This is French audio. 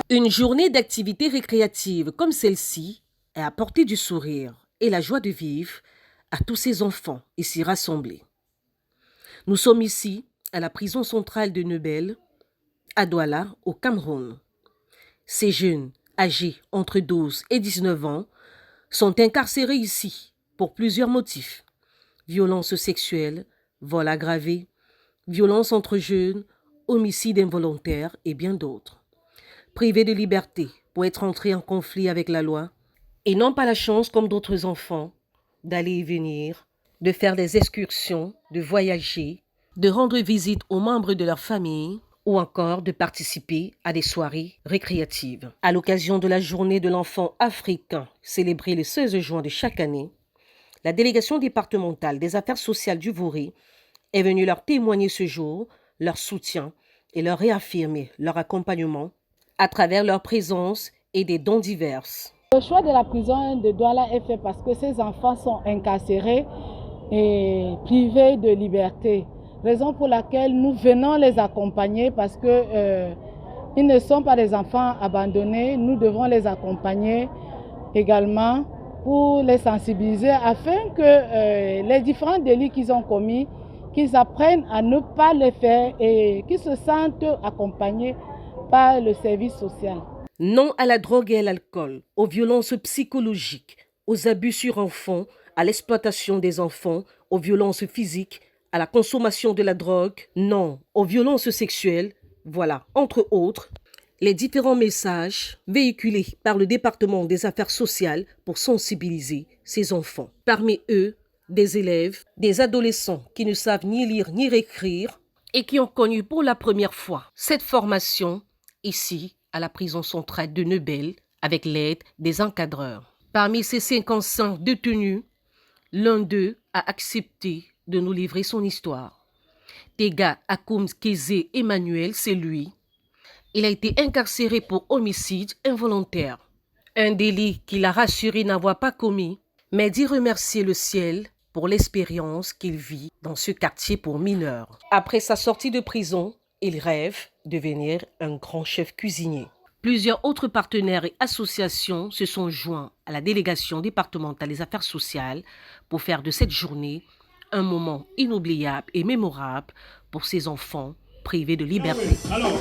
Une journée d'activités récréatives comme celle-ci est apportée du sourire et la joie de vivre à tous ces enfants ici rassemblés. Nous sommes ici à la prison centrale de Nebel, à Douala, au Cameroun. Ces jeunes, âgés entre 12 et 19 ans, sont incarcérés ici pour plusieurs motifs. Violences sexuelles, vol aggravé, violences entre jeunes, homicide involontaire et bien d'autres. Privés de liberté pour être entrés en conflit avec la loi et n'ont pas la chance, comme d'autres enfants, d'aller et venir, de faire des excursions, de voyager, de rendre visite aux membres de leur famille ou encore de participer à des soirées récréatives. À l'occasion de la journée de l'enfant africain, célébrée le 16 juin de chaque année, la délégation départementale des affaires sociales du Voré est venue leur témoigner ce jour leur soutien et leur réaffirmer leur accompagnement à travers leur présence et des dons divers. Le choix de la prison de Douala est fait parce que ces enfants sont incarcérés et privés de liberté. Raison pour laquelle nous venons les accompagner parce que ils ne sont pas des enfants abandonnés. Nous devons les accompagner également pour les sensibiliser afin que les différents délits qu'ils ont commis, qu'ils apprennent à ne pas les faire et qu'ils se sentent accompagnés par le service social. Non à la drogue et à l'alcool, aux violences psychologiques, aux abus sur enfants, à l'exploitation des enfants, aux violences physiques, à la consommation de la drogue, non aux violences sexuelles, voilà, entre autres, les différents messages véhiculés par le département des affaires sociales pour sensibiliser ces enfants. Parmi eux, des élèves, des adolescents qui ne savent ni lire ni écrire et qui ont connu pour la première fois cette formation ici à la prison centrale de Nebel avec l'aide des encadreurs. Parmi ces 55 détenus, l'un d'eux a accepté de nous livrer son histoire. Tega Akoum Kézé Emmanuel, c'est lui. Il a été incarcéré pour homicide involontaire. Un délit qu'il a rassuré n'avoir pas commis, mais dit remercier le ciel pour l'expérience qu'il vit dans ce quartier pour mineurs. Après sa sortie de prison, il rêve de devenir un grand chef cuisinier. Plusieurs autres partenaires et associations se sont joints à la délégation départementale des affaires sociales pour faire de cette journée un moment inoubliable et mémorable pour ces enfants privés de liberté. Alors.